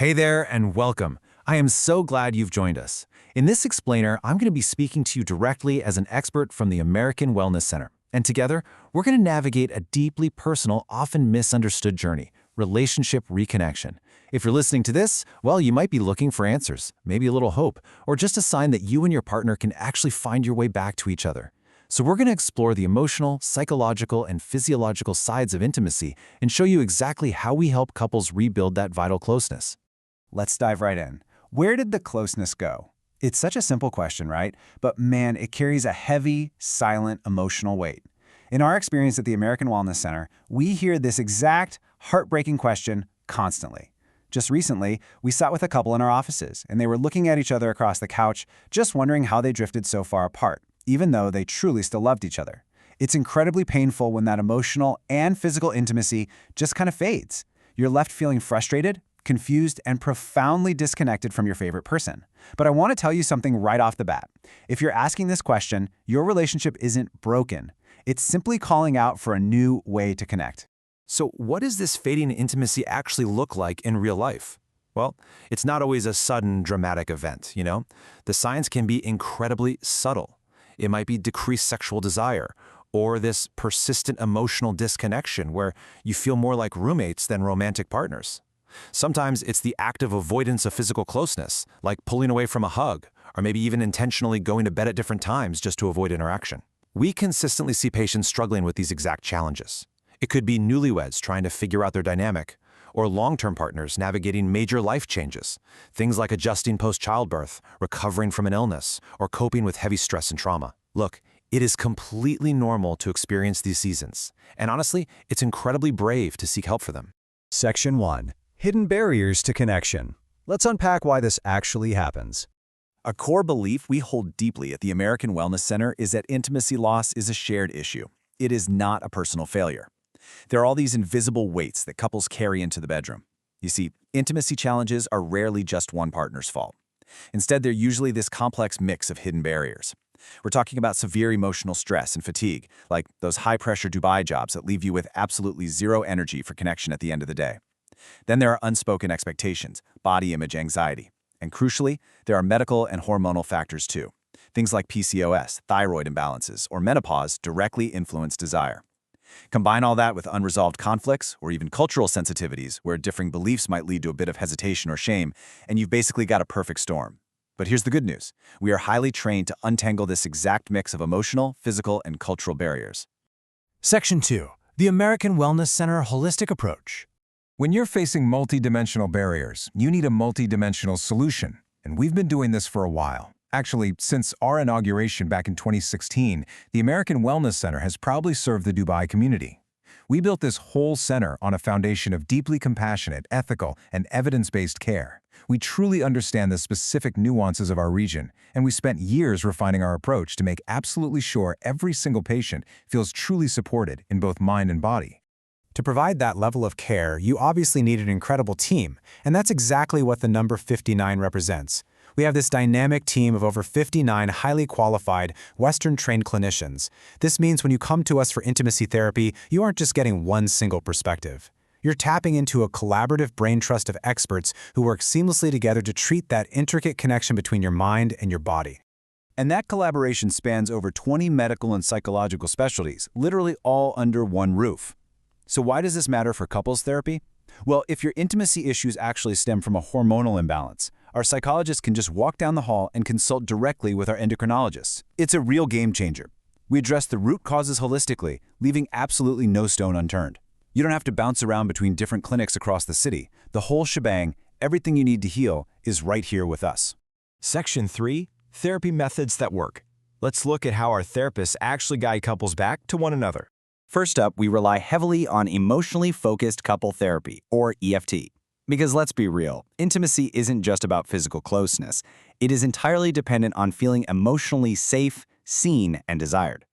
Hey there and welcome. I am so glad you've joined us. In this explainer, I'm going to be speaking to you directly as an expert from the American Wellness Center. And together, we're going to navigate a deeply personal, often misunderstood journey, relationship reconnection. If you're listening to this, well, you might be looking for answers, maybe a little hope, or just a sign that you and your partner can actually find your way back to each other. So we're going to explore the emotional, psychological, and physiological sides of intimacy and show you exactly how we help couples rebuild that vital closeness. Let's dive right in. Where did the closeness go? It's such a simple question, right? But man, it carries a heavy, silent, emotional weight. In our experience at the American Wellness Center, we hear this exact, heartbreaking question constantly. Just recently, we sat with a couple in our offices, and they were looking at each other across the couch, just wondering how they drifted so far apart, even though they truly still loved each other. It's incredibly painful when that emotional and physical intimacy just kind of fades. You're left feeling frustrated, confused, and profoundly disconnected from your favorite person. But I want to tell you something right off the bat. If you're asking this question, your relationship isn't broken. It's simply calling out for a new way to connect. So what does this fading intimacy actually look like in real life? Well, it's not always a sudden, dramatic event, you know? The signs can be incredibly subtle. It might be decreased sexual desire, or this persistent emotional disconnection where you feel more like roommates than romantic partners. Sometimes it's the active avoidance of physical closeness, like pulling away from a hug, or maybe even intentionally going to bed at different times just to avoid interaction. We consistently see patients struggling with these exact challenges. It could be newlyweds trying to figure out their dynamic, or long-term partners navigating major life changes, things like adjusting post-childbirth, recovering from an illness, or coping with heavy stress and trauma. Look, it is completely normal to experience these seasons, and honestly, it's incredibly brave to seek help for them. Section 1. Hidden barriers to connection. Let's unpack why this actually happens. A core belief we hold deeply at the American Wellness Center is that intimacy loss is a shared issue. It is not a personal failure. There are all these invisible weights that couples carry into the bedroom. You see, intimacy challenges are rarely just one partner's fault. Instead, they're usually this complex mix of hidden barriers. We're talking about severe emotional stress and fatigue, like those high-pressure Dubai jobs that leave you with absolutely zero energy for connection at the end of the day. Then there are unspoken expectations, body image anxiety. And crucially, there are medical and hormonal factors too. Things like PCOS, thyroid imbalances, or menopause directly influence desire. Combine all that with unresolved conflicts or even cultural sensitivities where differing beliefs might lead to a bit of hesitation or shame, and you've basically got a perfect storm. But here's the good news. We are highly trained to untangle this exact mix of emotional, physical, and cultural barriers. Section 2. The American Wellness Center Holistic Approach. When you're facing multidimensional barriers, you need a multidimensional solution, and we've been doing this for a while. Actually, since our inauguration back in 2016, the American Wellness Center has proudly served the Dubai community. We built this whole center on a foundation of deeply compassionate, ethical, and evidence-based care. We truly understand the specific nuances of our region, and we spent years refining our approach to make absolutely sure every single patient feels truly supported in both mind and body. To provide that level of care, you obviously need an incredible team, and that's exactly what the number 59 represents. We have this dynamic team of over 59 highly qualified, Western-trained clinicians. This means when you come to us for intimacy therapy, you aren't just getting one single perspective. You're tapping into a collaborative brain trust of experts who work seamlessly together to treat that intricate connection between your mind and your body. And that collaboration spans over 20 medical and psychological specialties, literally all under one roof. So why does this matter for couples therapy? Well, if your intimacy issues actually stem from a hormonal imbalance, our psychologist can just walk down the hall and consult directly with our endocrinologists. It's a real game changer. We address the root causes holistically, leaving absolutely no stone unturned. You don't have to bounce around between different clinics across the city. The whole shebang, everything you need to heal, is right here with us. Section 3. Therapy methods that work. Let's look at how our therapists actually guide couples back to one another. First up, we rely heavily on emotionally focused couple therapy, or EFT. Because let's be real, intimacy isn't just about physical closeness. It is entirely dependent on feeling emotionally safe, seen, and desired.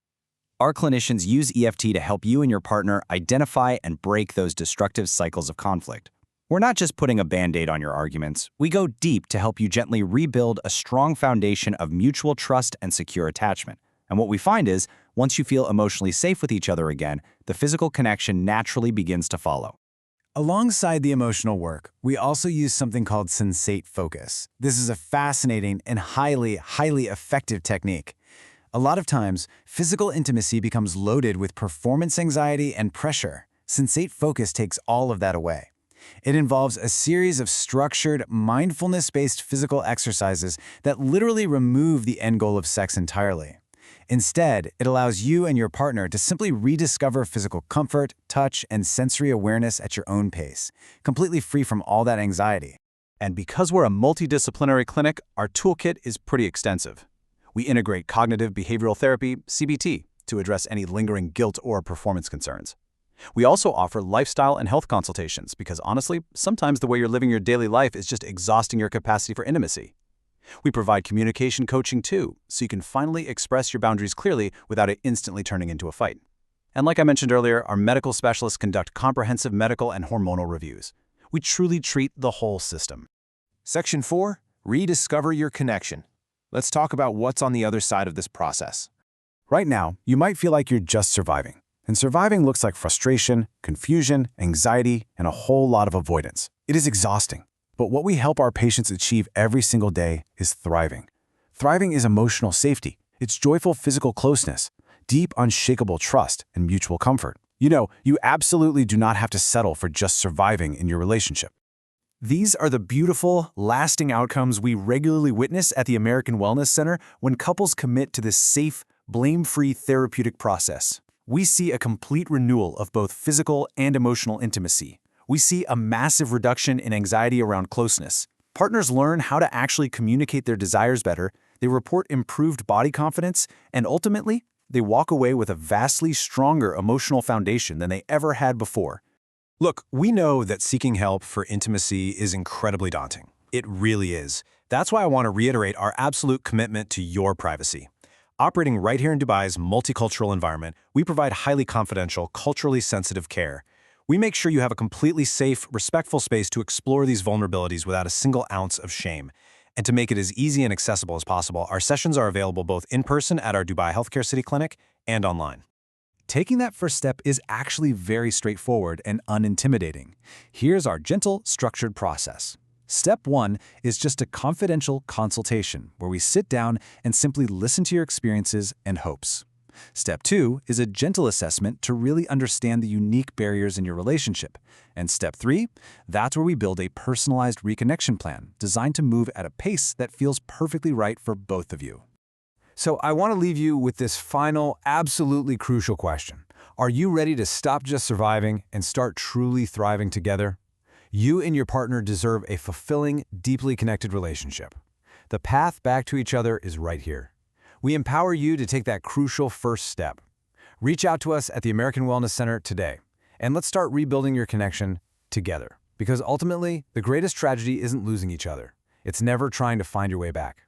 Our clinicians use EFT to help you and your partner identify and break those destructive cycles of conflict. We're not just putting a Band-Aid on your arguments. We go deep to help you gently rebuild a strong foundation of mutual trust and secure attachment. And what we find is, once you feel emotionally safe with each other again, the physical connection naturally begins to follow. Alongside the emotional work, we also use something called sensate focus. This is a fascinating and highly effective technique. A lot of times, physical intimacy becomes loaded with performance anxiety and pressure. Sensate focus takes all of that away. It involves a series of structured, mindfulness-based physical exercises that literally remove the end goal of sex entirely. Instead, it allows you and your partner to simply rediscover physical comfort, touch, and sensory awareness at your own pace, completely free from all that anxiety. And because we're a multidisciplinary clinic, our toolkit is pretty extensive. We integrate cognitive behavioral therapy, CBT, to address any lingering guilt or performance concerns. We also offer lifestyle and health consultations because honestly, sometimes the way you're living your daily life is just exhausting your capacity for intimacy. We provide communication coaching too, so you can finally express your boundaries clearly without it instantly turning into a fight. And like I mentioned earlier, our medical specialists conduct comprehensive medical and hormonal reviews. We truly treat the whole system. Section 4, rediscover your connection. Let's talk about what's on the other side of this process. Right now, you might feel like you're just surviving. And surviving looks like frustration, confusion, anxiety, and a whole lot of avoidance. It is exhausting. But what we help our patients achieve every single day is thriving. Thriving is emotional safety. It's joyful physical closeness, deep, unshakable trust, and mutual comfort. You absolutely do not have to settle for just surviving in your relationship. These are the beautiful, lasting outcomes we regularly witness at the American Wellness Center when couples commit to this safe, blame-free therapeutic process. We see a complete renewal of both physical and emotional intimacy. We see a massive reduction in anxiety around closeness. Partners learn how to actually communicate their desires better, they report improved body confidence, and ultimately, they walk away with a vastly stronger emotional foundation than they ever had before. Look, we know that seeking help for intimacy is incredibly daunting. It really is. That's why I want to reiterate our absolute commitment to your privacy. Operating right here in Dubai's multicultural environment, we provide highly confidential, culturally sensitive care. We make sure you have a completely safe, respectful space to explore these vulnerabilities without a single ounce of shame. And to make it as easy and accessible as possible, our sessions are available both in person at our Dubai Healthcare City Clinic and online. Taking that first step is actually very straightforward and unintimidating. Here's our gentle, structured process. Step 1 is just a confidential consultation where we sit down and simply listen to your experiences and hopes. Step 2 is a gentle assessment to really understand the unique barriers in your relationship. And Step 3, that's where we build a personalized reconnection plan designed to move at a pace that feels perfectly right for both of you. So I want to leave you with this final, absolutely crucial question. Are you ready to stop just surviving and start truly thriving together? You and your partner deserve a fulfilling, deeply connected relationship. The path back to each other is right here. We empower you to take that crucial first step. Reach out to us at the American Wellness Center today, and let's start rebuilding your connection together. Because ultimately, the greatest tragedy isn't losing each other. It's never trying to find your way back.